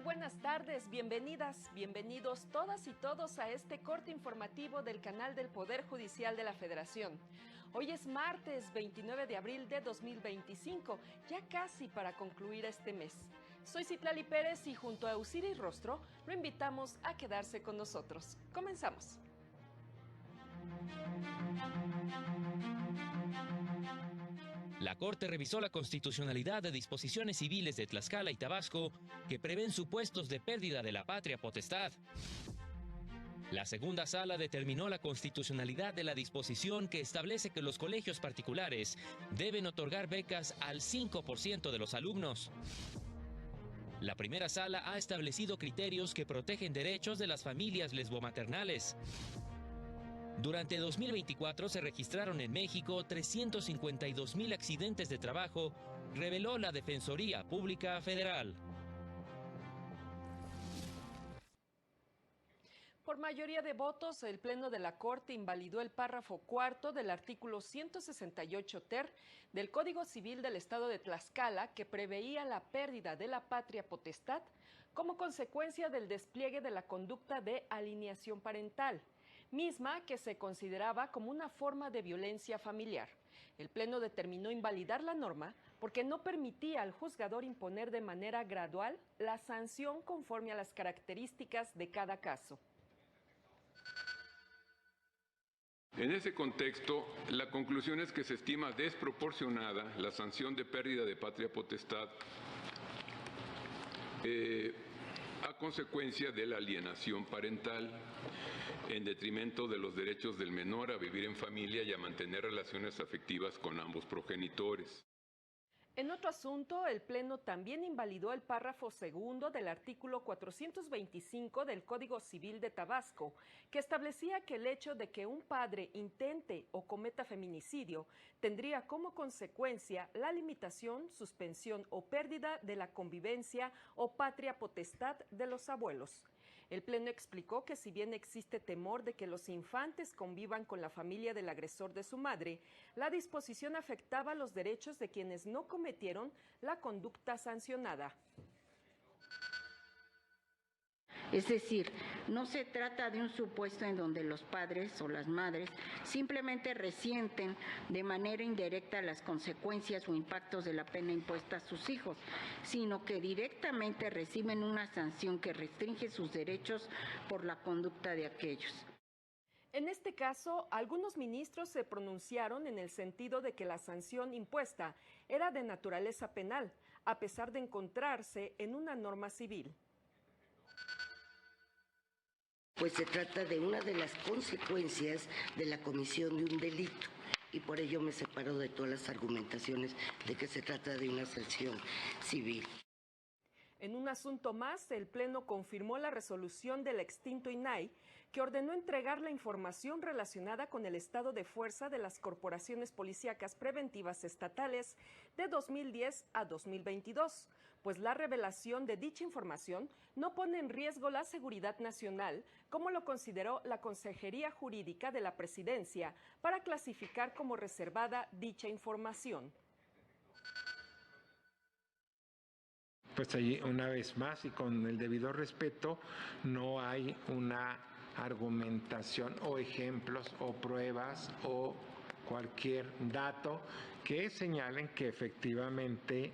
Muy buenas tardes, bienvenidas, bienvenidos todas y todos a este corte informativo del canal del Poder Judicial de la Federación. Hoy es martes 29 de abril de 2025, ya casi para concluir este mes. Soy Citlali Pérez y junto a Eusiris Rostro lo invitamos a quedarse con nosotros. Comenzamos. La Corte revisó la constitucionalidad de disposiciones civiles de Tlaxcala y Tabasco que prevén supuestos de pérdida de la patria potestad. La segunda sala determinó la constitucionalidad de la disposición que establece que los colegios particulares deben otorgar becas al 5% de los alumnos. La primera sala ha establecido criterios que protegen derechos de las familias lesbomaternales. Durante 2024 se registraron en México 352,000 accidentes de trabajo, reveló la Defensoría Pública Federal. Por mayoría de votos, el Pleno de la Corte invalidó el párrafo cuarto del artículo 168 ter del Código Civil del Estado de Tlaxcala que preveía la pérdida de la patria potestad como consecuencia del despliegue de la conducta de alineación parental, misma que se consideraba como una forma de violencia familiar. El Pleno determinó invalidar la norma porque no permitía al juzgador imponer de manera gradual la sanción conforme a las características de cada caso. En ese contexto, la conclusión es que se estima desproporcionada la sanción de pérdida de patria potestad a consecuencia de la alienación parental, en detrimento de los derechos del menor a vivir en familia y a mantener relaciones afectivas con ambos progenitores. En otro asunto, el Pleno también invalidó el párrafo segundo del artículo 425 del Código Civil de Tabasco, que establecía que el hecho de que un padre intente o cometa feminicidio tendría como consecuencia la limitación, suspensión o pérdida de la convivencia o patria potestad de los abuelos. El Pleno explicó que si bien existe temor de que los infantes convivan con la familia del agresor de su madre, la disposición afectaba los derechos de quienes no cometieron la conducta sancionada. Es decir, no se trata de un supuesto en donde los padres o las madres simplemente resienten de manera indirecta las consecuencias o impactos de la pena impuesta a sus hijos, sino que directamente reciben una sanción que restringe sus derechos por la conducta de aquellos. En este caso, algunos ministros se pronunciaron en el sentido de que la sanción impuesta era de naturaleza penal, a pesar de encontrarse en una norma civil. Pues se trata de una de las consecuencias de la comisión de un delito y por ello me separo de todas las argumentaciones de que se trata de una sanción civil. En un asunto más, el Pleno confirmó la resolución del extinto INAI que ordenó entregar la información relacionada con el estado de fuerza de las corporaciones policíacas preventivas estatales de 2010 a 2022, pues la revelación de dicha información no pone en riesgo la seguridad nacional, como lo consideró la Consejería Jurídica de la Presidencia para clasificar como reservada dicha información. Pues allí, una vez más y con el debido respeto, no hay una argumentación o ejemplos o pruebas o cualquier dato que señalen que efectivamente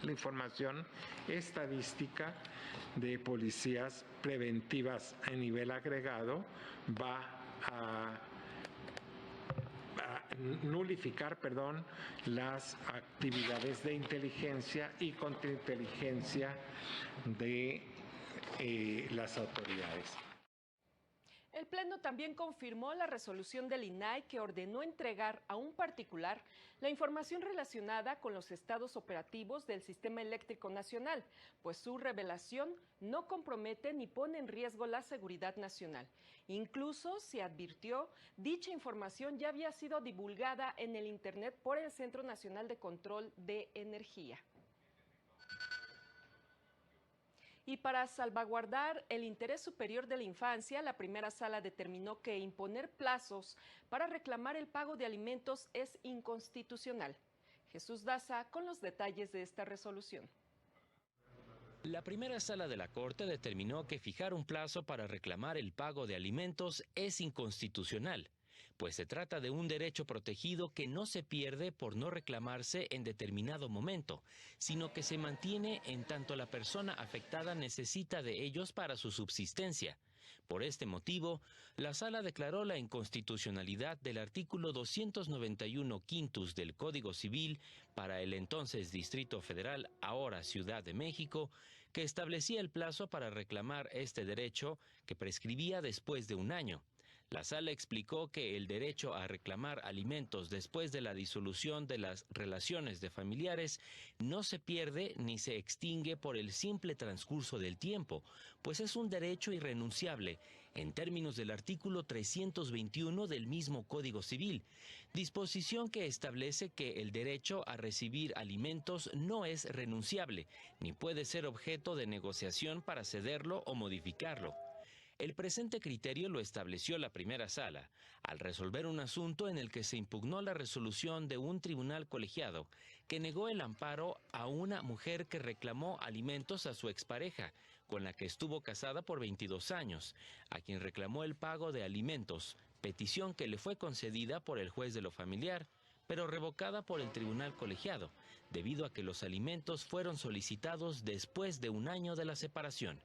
la información estadística de policías preventivas a nivel agregado va a nulificar, las actividades de inteligencia y contrainteligencia de las autoridades. El Pleno también confirmó la resolución del INAI que ordenó entregar a un particular la información relacionada con los estados operativos del Sistema Eléctrico Nacional, pues su revelación no compromete ni pone en riesgo la seguridad nacional. Incluso se advirtió, dicha información ya había sido divulgada en el Internet por el Centro Nacional de Control de Energía. Y para salvaguardar el interés superior de la infancia, la primera sala determinó que imponer plazos para reclamar el pago de alimentos es inconstitucional. Jesús Daza con los detalles de esta resolución. La primera sala de la Corte determinó que fijar un plazo para reclamar el pago de alimentos es inconstitucional, pues se trata de un derecho protegido que no se pierde por no reclamarse en determinado momento, sino que se mantiene en tanto la persona afectada necesita de ellos para su subsistencia. Por este motivo, la Sala declaró la inconstitucionalidad del artículo 291 quintus del Código Civil para el entonces Distrito Federal, ahora Ciudad de México, que establecía el plazo para reclamar este derecho, que prescribía después de un año. La Sala explicó que el derecho a reclamar alimentos después de la disolución de las relaciones de familiares no se pierde ni se extingue por el simple transcurso del tiempo, pues es un derecho irrenunciable, en términos del artículo 321 del mismo Código Civil, disposición que establece que el derecho a recibir alimentos no es renunciable, ni puede ser objeto de negociación para cederlo o modificarlo. El presente criterio lo estableció la primera sala, al resolver un asunto en el que se impugnó la resolución de un tribunal colegiado que negó el amparo a una mujer que reclamó alimentos a su expareja, con la que estuvo casada por 22 años, a quien reclamó el pago de alimentos, petición que le fue concedida por el juez de lo familiar, pero revocada por el tribunal colegiado, debido a que los alimentos fueron solicitados después de un año de la separación.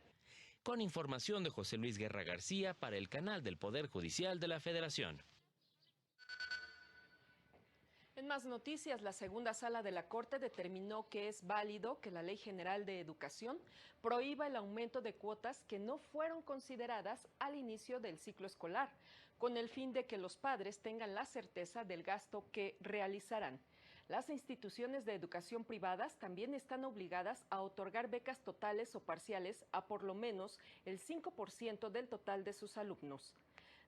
Con información de José Luis Guerra García para el canal del Poder Judicial de la Federación. En más noticias, la segunda sala de la Corte determinó que es válido que la Ley General de Educación prohíba el aumento de cuotas que no fueron consideradas al inicio del ciclo escolar, con el fin de que los padres tengan la certeza del gasto que realizarán. Las instituciones de educación privadas también están obligadas a otorgar becas totales o parciales a por lo menos el 5% del total de sus alumnos.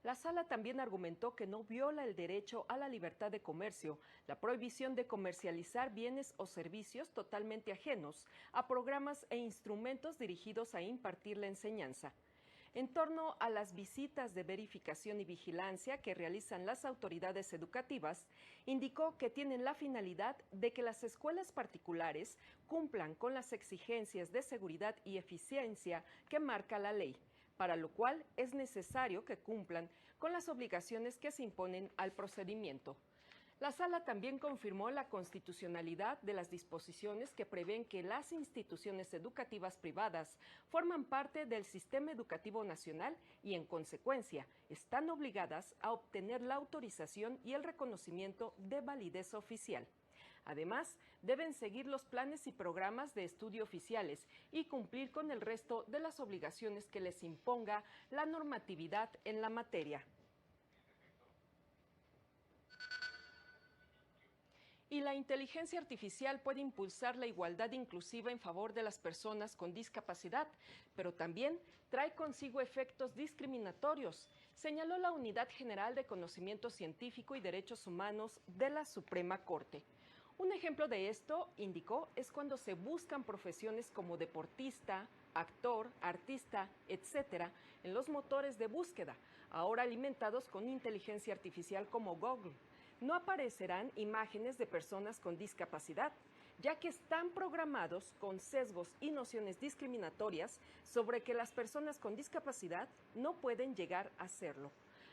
La sala también argumentó que no viola el derecho a la libertad de comercio, la prohibición de comercializar bienes o servicios totalmente ajenos a programas e instrumentos dirigidos a impartir la enseñanza. En torno a las visitas de verificación y vigilancia que realizan las autoridades educativas, indicó que tienen la finalidad de que las escuelas particulares cumplan con las exigencias de seguridad y eficiencia que marca la ley, para lo cual es necesario que cumplan con las obligaciones que se imponen al procedimiento. La sala también confirmó la constitucionalidad de las disposiciones que prevén que las instituciones educativas privadas forman parte del sistema educativo nacional y, en consecuencia, están obligadas a obtener la autorización y el reconocimiento de validez oficial. Además, deben seguir los planes y programas de estudio oficiales y cumplir con el resto de las obligaciones que les imponga la normatividad en la materia. Y la inteligencia artificial puede impulsar la igualdad inclusiva en favor de las personas con discapacidad, pero también trae consigo efectos discriminatorios, señaló la Unidad General de Conocimiento Científico y Derechos Humanos de la Suprema Corte. Un ejemplo de esto, indicó, es cuando se buscan profesiones como deportista, actor, artista, etcétera, en los motores de búsqueda, ahora alimentados con inteligencia artificial como Google. No aparecerán imágenes de personas con discapacidad, ya que están programados con sesgos y nociones discriminatorias sobre que las personas con discapacidad no pueden llegar a serlo.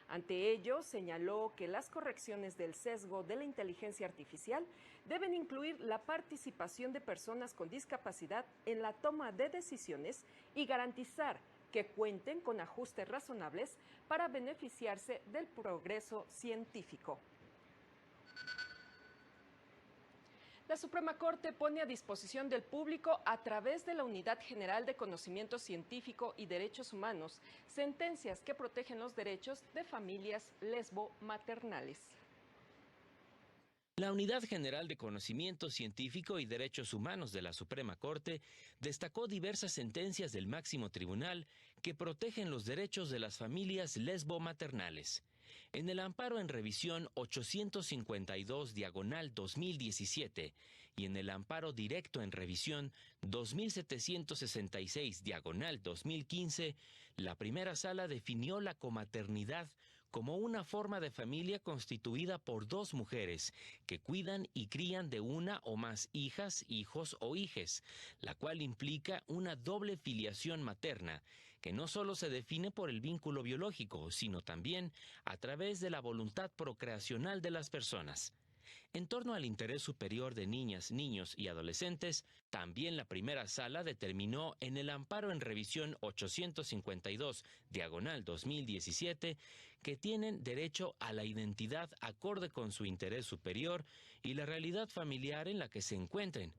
Ante ello, señaló que las correcciones del sesgo de la inteligencia artificial deben incluir la participación de personas con discapacidad en la toma de decisiones y garantizar que cuenten con ajustes razonables para beneficiarse del progreso científico. La Suprema Corte pone a disposición del público, a través de la Unidad General de Conocimiento Científico y Derechos Humanos, sentencias que protegen los derechos de familias lesbo-maternales. La Unidad General de Conocimiento Científico y Derechos Humanos de la Suprema Corte destacó diversas sentencias del máximo tribunal que protegen los derechos de las familias lesbo-maternales. En el amparo en revisión 852/2017 y en el amparo directo en revisión 2766/2015, la primera sala definió la comaternidad como una forma de familia constituida por dos mujeres que cuidan y crían de una o más hijas, hijos o hijes, la cual implica una doble filiación materna, que no solo se define por el vínculo biológico, sino también a través de la voluntad procreacional de las personas. En torno al interés superior de niñas, niños y adolescentes, también la primera sala determinó en el amparo en revisión 852/2017 que tienen derecho a la identidad acorde con su interés superior y la realidad familiar en la que se encuentren,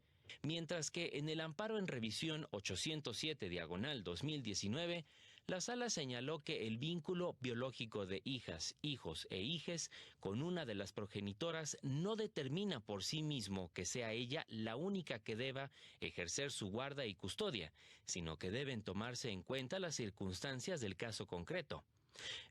mientras que en el amparo en revisión 807/2019, la sala señaló que el vínculo biológico de hijas, hijos e hijes con una de las progenitoras no determina por sí mismo que sea ella la única que deba ejercer su guarda y custodia, sino que deben tomarse en cuenta las circunstancias del caso concreto.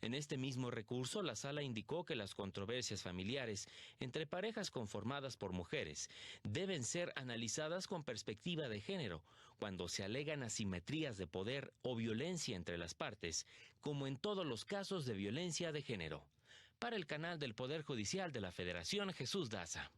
En este mismo recurso, la sala indicó que las controversias familiares entre parejas conformadas por mujeres deben ser analizadas con perspectiva de género, cuando se alegan asimetrías de poder o violencia entre las partes, como en todos los casos de violencia de género. Para el canal del Poder Judicial de la Federación, Jesús Daza.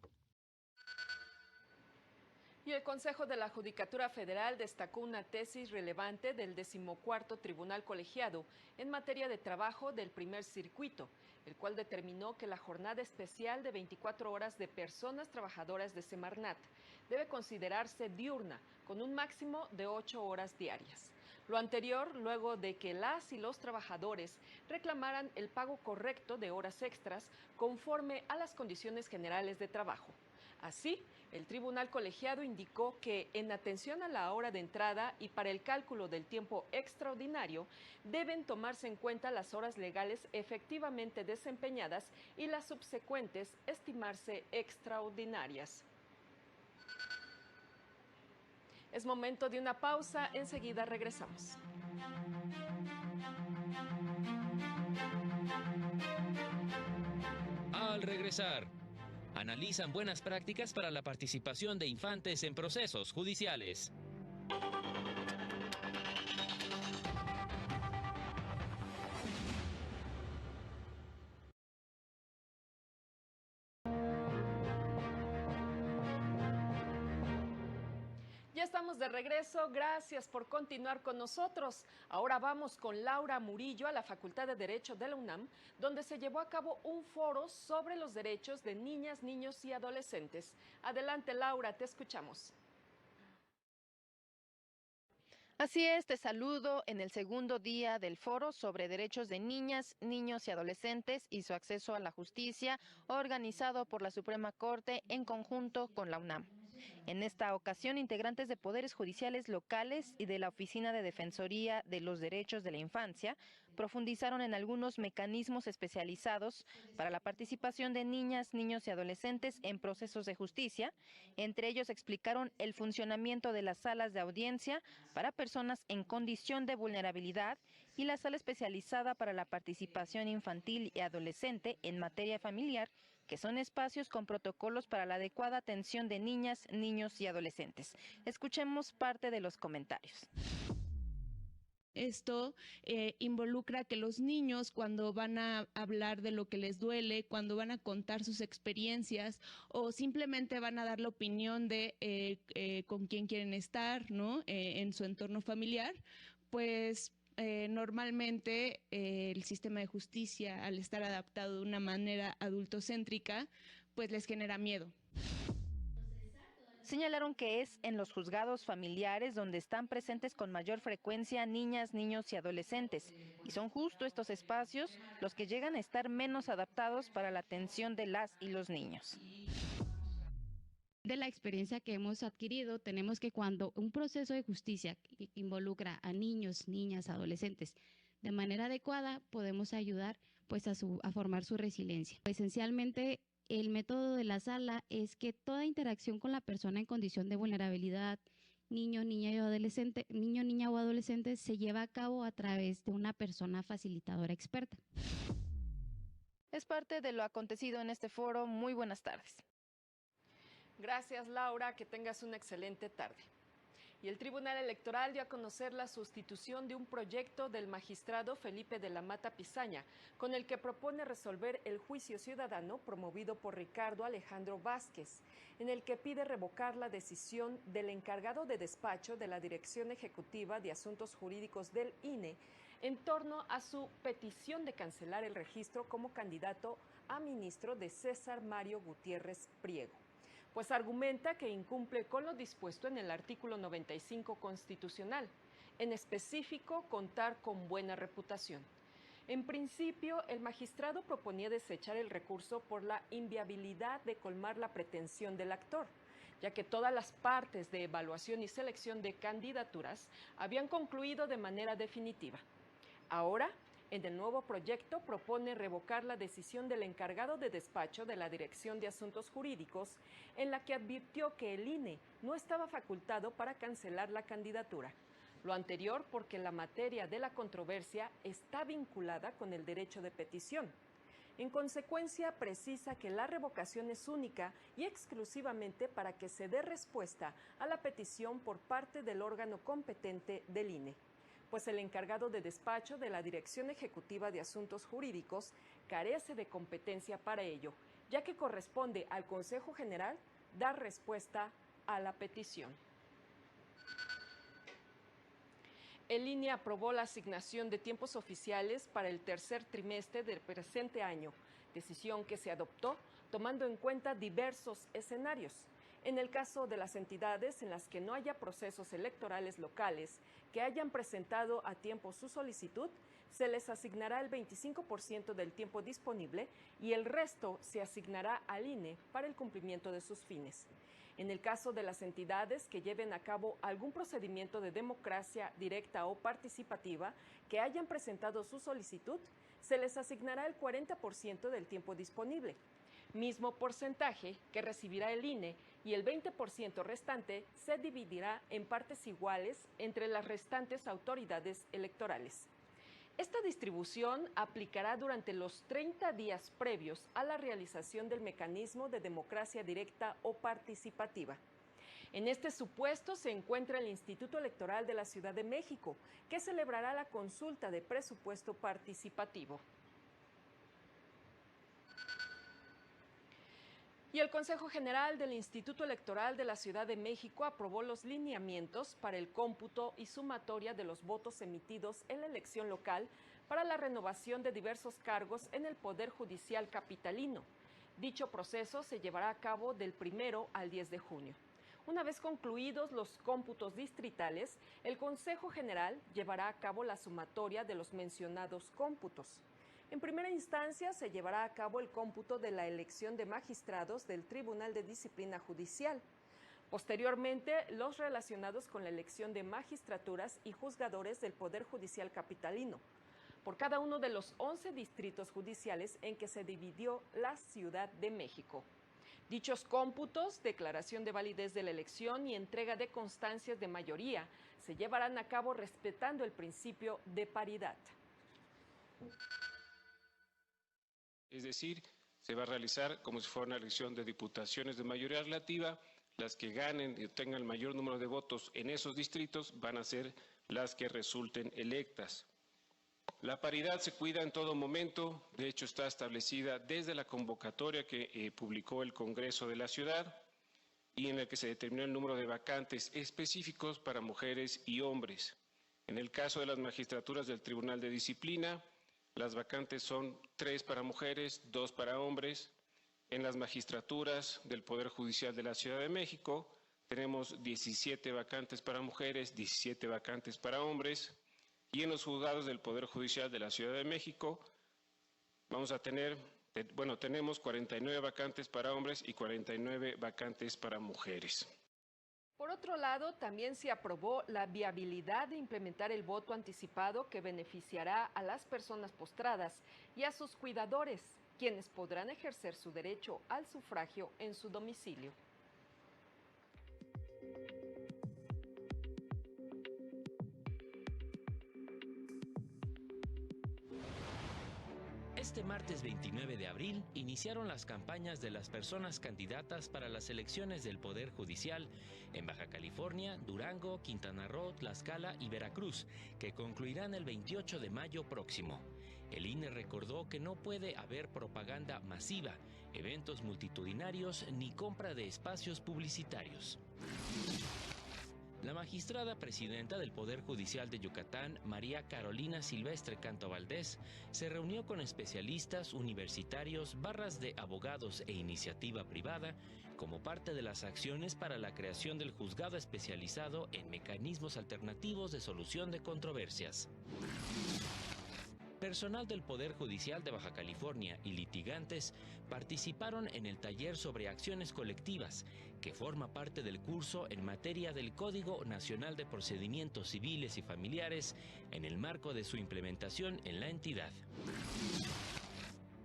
Y el Consejo de la Judicatura Federal destacó una tesis relevante del 14º Tribunal Colegiado en materia de trabajo del primer circuito, el cual determinó que la jornada especial de 24 horas de personas trabajadoras de Semarnat debe considerarse diurna, con un máximo de 8 horas diarias. Lo anterior, luego de que las y los trabajadores reclamaran el pago correcto de horas extras conforme a las condiciones generales de trabajo. Así, el Tribunal Colegiado indicó que, en atención a la hora de entrada y para el cálculo del tiempo extraordinario, deben tomarse en cuenta las horas legales efectivamente desempeñadas y las subsecuentes estimarse extraordinarias. Es momento de una pausa, enseguida regresamos. Al regresar, analizan buenas prácticas para la participación de infantes en procesos judiciales. Ya estamos de regreso, gracias por continuar con nosotros. Ahora vamos con Laura Murillo a la Facultad de Derecho de la UNAM, donde se llevó a cabo un foro sobre los derechos de niñas, niños y adolescentes. Adelante, Laura, te escuchamos. Así es, te saludo en el segundo día del foro sobre derechos de niñas, niños y adolescentes y su acceso a la justicia, organizado por la Suprema Corte en conjunto con la UNAM. En esta ocasión, integrantes de poderes judiciales locales y de la Oficina de Defensoría de los Derechos de la Infancia profundizaron en algunos mecanismos especializados para la participación de niñas, niños y adolescentes en procesos de justicia. Entre ellos explicaron el funcionamiento de las salas de audiencia para personas en condición de vulnerabilidad y la sala especializada para la participación infantil y adolescente en materia familiar, que son espacios con protocolos para la adecuada atención de niñas, niños y adolescentes. Escuchemos parte de los comentarios. Esto involucra que los niños, cuando van a hablar de lo que les duele, cuando van a contar sus experiencias o simplemente van a dar la opinión de con quién quieren estar, ¿no? En su entorno familiar, pues normalmente el sistema de justicia, al estar adaptado de una manera adultocéntrica, pues les genera miedo. Señalaron que es en los juzgados familiares donde están presentes con mayor frecuencia niñas, niños y adolescentes, y son justo estos espacios los que llegan a estar menos adaptados para la atención de las y los niños. De la experiencia que hemos adquirido, tenemos que cuando un proceso de justicia involucra a niños, niñas, adolescentes, de manera adecuada, podemos ayudar pues a formar su resiliencia. Esencialmente, el método de la sala es que toda interacción con la persona en condición de vulnerabilidad, niño, niña o adolescente, se lleva a cabo a través de una persona facilitadora experta. Es parte de lo acontecido en este foro. Muy buenas tardes. Gracias, Laura, que tengas una excelente tarde. Y el Tribunal Electoral dio a conocer la sustitución de un proyecto del magistrado Felipe de la Mata Pizaña, con el que propone resolver el juicio ciudadano promovido por Ricardo Alejandro Vázquez, en el que pide revocar la decisión del encargado de despacho de la Dirección Ejecutiva de Asuntos Jurídicos del INE en torno a su petición de cancelar el registro como candidato a ministro de César Mario Gutiérrez Priego, pues argumenta que incumple con lo dispuesto en el artículo 95 constitucional, en específico contar con buena reputación. En principio, el magistrado proponía desechar el recurso por la inviabilidad de colmar la pretensión del actor, ya que todas las partes de evaluación y selección de candidaturas habían concluido de manera definitiva. Ahora, en el nuevo proyecto propone revocar la decisión del encargado de despacho de la Dirección de Asuntos Jurídicos, en la que advirtió que el INE no estaba facultado para cancelar la candidatura. Lo anterior porque la materia de la controversia está vinculada con el derecho de petición. En consecuencia, precisa que la revocación es única y exclusivamente para que se dé respuesta a la petición por parte del órgano competente del INE, pues el encargado de despacho de la Dirección Ejecutiva de Asuntos Jurídicos carece de competencia para ello, ya que corresponde al Consejo General dar respuesta a la petición. El INE aprobó la asignación de tiempos oficiales para el tercer trimestre del presente año, decisión que se adoptó tomando en cuenta diversos escenarios. En el caso de las entidades en las que no haya procesos electorales locales que hayan presentado a tiempo su solicitud, se les asignará el 25% del tiempo disponible y el resto se asignará al INE para el cumplimiento de sus fines. En el caso de las entidades que lleven a cabo algún procedimiento de democracia directa o participativa que hayan presentado su solicitud, se les asignará el 40% del tiempo disponible, mismo porcentaje que recibirá el INE, y el 20% restante se dividirá en partes iguales entre las restantes autoridades electorales. Esta distribución aplicará durante los 30 días previos a la realización del mecanismo de democracia directa o participativa. En este supuesto se encuentra el Instituto Electoral de la Ciudad de México, que celebrará la consulta de presupuesto participativo. Y el Consejo General del Instituto Electoral de la Ciudad de México aprobó los lineamientos para el cómputo y sumatoria de los votos emitidos en la elección local para la renovación de diversos cargos en el Poder Judicial capitalino. Dicho proceso se llevará a cabo del 1 al 10 de junio. Una vez concluidos los cómputos distritales, el Consejo General llevará a cabo la sumatoria de los mencionados cómputos. En primera instancia, se llevará a cabo el cómputo de la elección de magistrados del Tribunal de Disciplina Judicial. Posteriormente, los relacionados con la elección de magistraturas y juzgadores del Poder Judicial capitalino, por cada uno de los 11 distritos judiciales en que se dividió la Ciudad de México. Dichos cómputos, declaración de validez de la elección y entrega de constancias de mayoría se llevarán a cabo respetando el principio de paridad. Es decir, se va a realizar como si fuera una elección de diputaciones de mayoría relativa. Las que ganen y obtengan el mayor número de votos en esos distritos van a ser las que resulten electas. La paridad se cuida en todo momento, de hecho está establecida desde la convocatoria que publicó el Congreso de la Ciudad y en el que se determinó el número de vacantes específicos para mujeres y hombres. En el caso de las magistraturas del Tribunal de Disciplina, las vacantes son 3 para mujeres, 2 para hombres. En las magistraturas del Poder Judicial de la Ciudad de México tenemos 17 vacantes para mujeres, 17 vacantes para hombres. Y en los juzgados del Poder Judicial de la Ciudad de México tenemos 49 vacantes para hombres y 49 vacantes para mujeres. Por otro lado, también se aprobó la viabilidad de implementar el voto anticipado que beneficiará a las personas postradas y a sus cuidadores, quienes podrán ejercer su derecho al sufragio en su domicilio. Este martes 29 de abril iniciaron las campañas de las personas candidatas para las elecciones del Poder Judicial en Baja California, Durango, Quintana Roo, Tlaxcala y Veracruz, que concluirán el 28 de mayo próximo. El INE recordó que no puede haber propaganda masiva, eventos multitudinarios ni compra de espacios publicitarios. La magistrada presidenta del Poder Judicial de Yucatán, María Carolina Silvestre Canto Valdés, se reunió con especialistas, universitarios, barras de abogados e iniciativa privada como parte de las acciones para la creación del juzgado especializado en mecanismos alternativos de solución de controversias. Personal del Poder Judicial de Baja California y litigantes participaron en el taller sobre acciones colectivas, que forma parte del curso en materia del Código Nacional de Procedimientos Civiles y Familiares en el marco de su implementación en la entidad.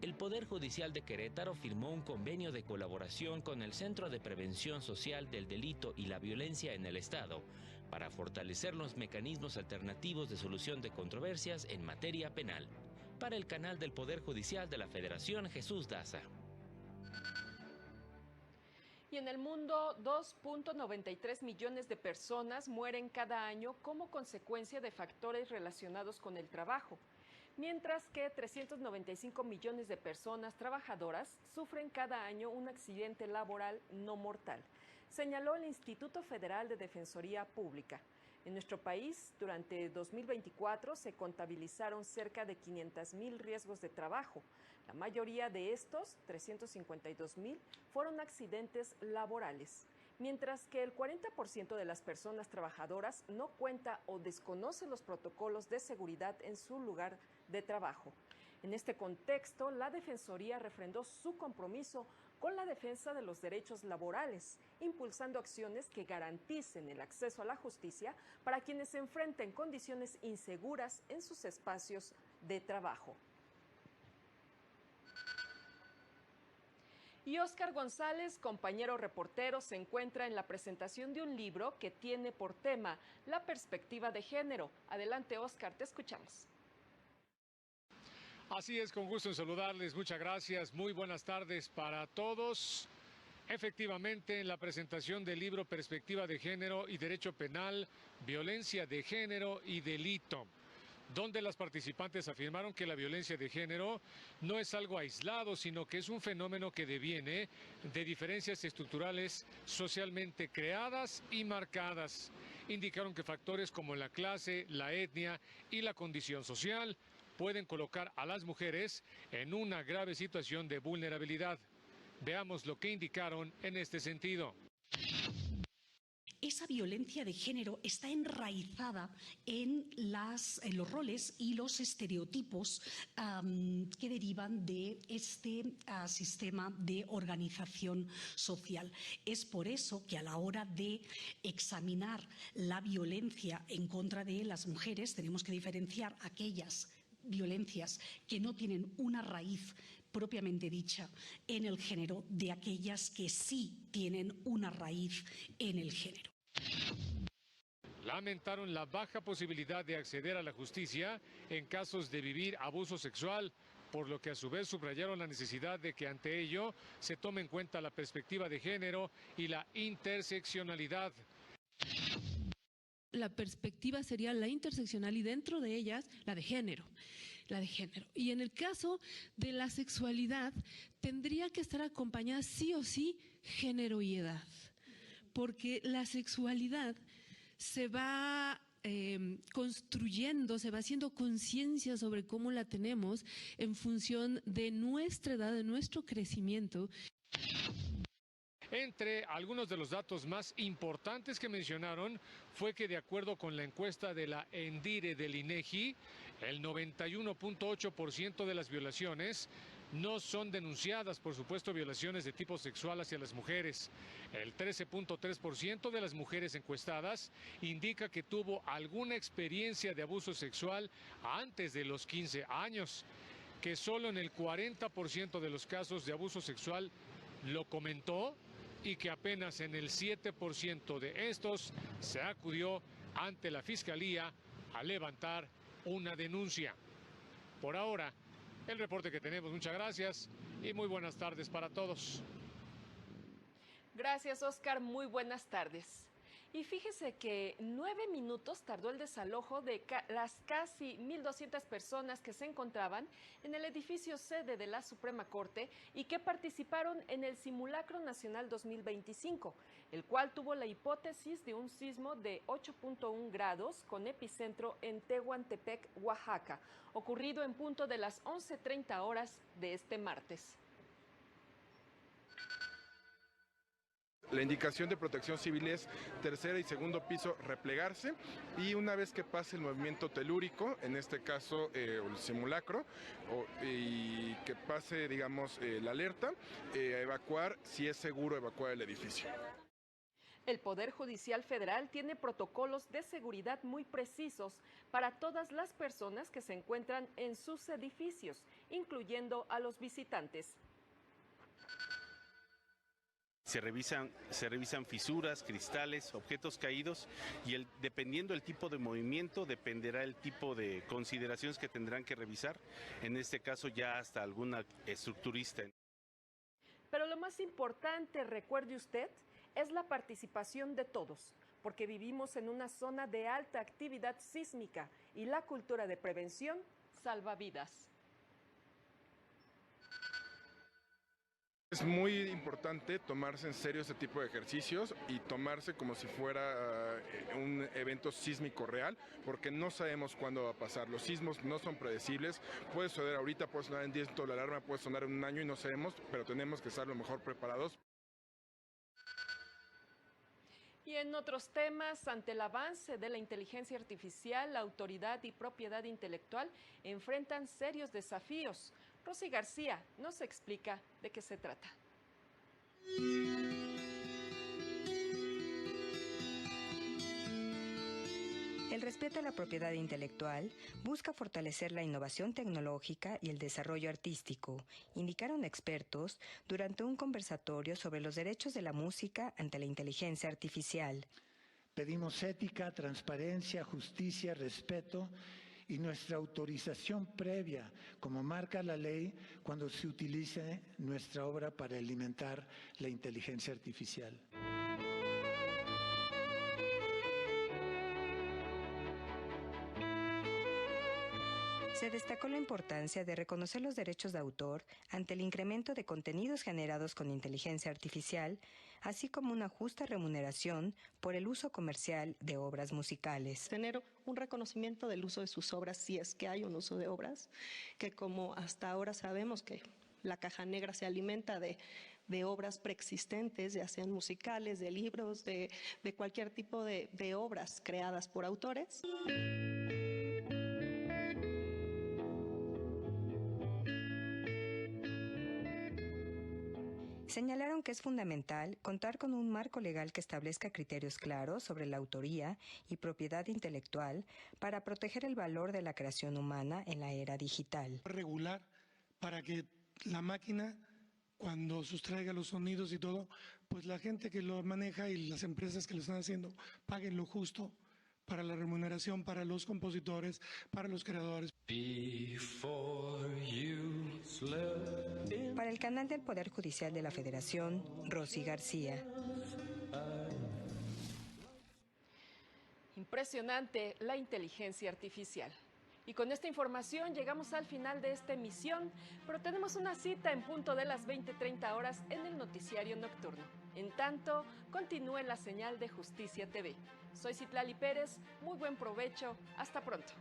El Poder Judicial de Querétaro firmó un convenio de colaboración con el Centro de Prevención Social del Delito y la Violencia en el Estado para fortalecer los mecanismos alternativos de solución de controversias en materia penal. Para el canal del Poder Judicial de la Federación, Jesús Daza. Y en el mundo, 2.93 millones de personas mueren cada año como consecuencia de factores relacionados con el trabajo, mientras que 395 millones de personas trabajadoras sufren cada año un accidente laboral no mortal, señaló el Instituto Federal de Defensoría Pública. En nuestro país, durante 2024 se contabilizaron cerca de 500,000 riesgos de trabajo. La mayoría de estos, 352,000, fueron accidentes laborales, mientras que el 40% de las personas trabajadoras no cuenta o desconoce los protocolos de seguridad en su lugar de trabajo. En este contexto, la Defensoría refrendó su compromiso con la defensa de los derechos laborales, impulsando acciones que garanticen el acceso a la justicia para quienes se enfrenten condiciones inseguras en sus espacios de trabajo. Y Óscar González, compañero reportero, se encuentra en la presentación de un libro que tiene por tema la perspectiva de género. Adelante, Óscar, te escuchamos. Así es, con gusto en saludarles, muchas gracias, muy buenas tardes para todos. Efectivamente, en la presentación del libro Perspectiva de Género y Derecho Penal, Violencia de Género y Delito, donde las participantes afirmaron que la violencia de género no es algo aislado, sino que es un fenómeno que deviene de diferencias estructurales socialmente creadas y marcadas. Indicaron que factores como la clase, la etnia y la condición social pueden colocar a las mujeres en una grave situación de vulnerabilidad. Veamos lo que indicaron en este sentido. Esa violencia de género está enraizada en los roles y los estereotipos que derivan de este sistema de organización social. Es por eso que a la hora de examinar la violencia en contra de las mujeres tenemos que diferenciar aquellas violencias que no tienen una raíz propiamente dicha en el género de aquellas que sí tienen una raíz en el género. Lamentaron la baja posibilidad de acceder a la justicia en casos de vivir abuso sexual, por lo que a su vez subrayaron la necesidad de que ante ello se tome en cuenta la perspectiva de género y la interseccionalidad. La perspectiva sería la interseccional y dentro de ellas la de género. Y en el caso de la sexualidad tendría que estar acompañada sí o sí género y edad, porque la sexualidad se va construyendo, se va haciendo conciencia sobre cómo la tenemos en función de nuestra edad, de nuestro crecimiento. Entre algunos de los datos más importantes que mencionaron fue que de acuerdo con la encuesta de la ENDIRE del INEGI, el 91.8% de las violaciones no son denunciadas, por supuesto, violaciones de tipo sexual hacia las mujeres. El 13.3% de las mujeres encuestadas indica que tuvo alguna experiencia de abuso sexual antes de los 15 años, que solo en el 40% de los casos de abuso sexual lo comentó y que apenas en el 7% de estos se acudió ante la Fiscalía a levantar una denuncia. Por ahora, el reporte que tenemos. Muchas gracias y muy buenas tardes para todos. Gracias, Oscar. Muy buenas tardes. Y fíjese que 9 minutos tardó el desalojo de las casi 1.200 personas que se encontraban en el edificio sede de la Suprema Corte y que participaron en el Simulacro Nacional 2025, el cual tuvo la hipótesis de un sismo de 8.1 grados con epicentro en Tehuantepec, Oaxaca, ocurrido en punto de las 11:30 horas de este martes. La indicación de Protección Civil es tercera y segundo piso replegarse, y una vez que pase el movimiento telúrico, en este caso el simulacro, y que pase, digamos, la alerta, evacuar si es seguro evacuar el edificio. El Poder Judicial Federal tiene protocolos de seguridad muy precisos para todas las personas que se encuentran en sus edificios, incluyendo a los visitantes. Se revisan fisuras, cristales, objetos caídos, y dependiendo del tipo de movimiento, dependerá el tipo de consideraciones que tendrán que revisar, en este caso ya hasta alguna estructurista. Pero lo más importante, recuerde usted, es la participación de todos, porque vivimos en una zona de alta actividad sísmica y la cultura de prevención salva vidas. Es muy importante tomarse en serio este tipo de ejercicios y tomarse como si fuera un evento sísmico real, porque no sabemos cuándo va a pasar. Los sismos no son predecibles, puede sonar ahorita, puede sonar en 10 minutos la alarma, puede sonar en un año y no sabemos, pero tenemos que estar lo mejor preparados. Y en otros temas, ante el avance de la inteligencia artificial, la autoridad y propiedad intelectual enfrentan serios desafíos. Rosy García nos explica de qué se trata. El respeto a la propiedad intelectual busca fortalecer la innovación tecnológica y el desarrollo artístico, indicaron expertos durante un conversatorio sobre los derechos de la música ante la inteligencia artificial. Pedimos ética, transparencia, justicia, respeto y nuestra autorización previa, como marca la ley, cuando se utilice nuestra obra para alimentar la inteligencia artificial. Se destacó la importancia de reconocer los derechos de autor ante el incremento de contenidos generados con inteligencia artificial, así como una justa remuneración por el uso comercial de obras musicales. Tener un reconocimiento del uso de sus obras, si es que hay un uso de obras, que como hasta ahora sabemos que la caja negra se alimenta de obras preexistentes, ya sean musicales, de libros, de cualquier tipo de obras creadas por autores. Señalaron que es fundamental contar con un marco legal que establezca criterios claros sobre la autoría y propiedad intelectual para proteger el valor de la creación humana en la era digital. Regular para que la máquina, cuando sustraiga los sonidos y todo, pues la gente que lo maneja y las empresas que lo están haciendo paguen lo justo para la remuneración, para los compositores, para los creadores. Para el canal del Poder Judicial de la Federación, Rosy García. Impresionante la inteligencia artificial. Y con esta información llegamos al final de esta emisión, pero tenemos una cita en punto de las 20:30 horas en el noticiario nocturno. En tanto, continúe la señal de Justicia TV. Soy Citlali Pérez, muy buen provecho, hasta pronto.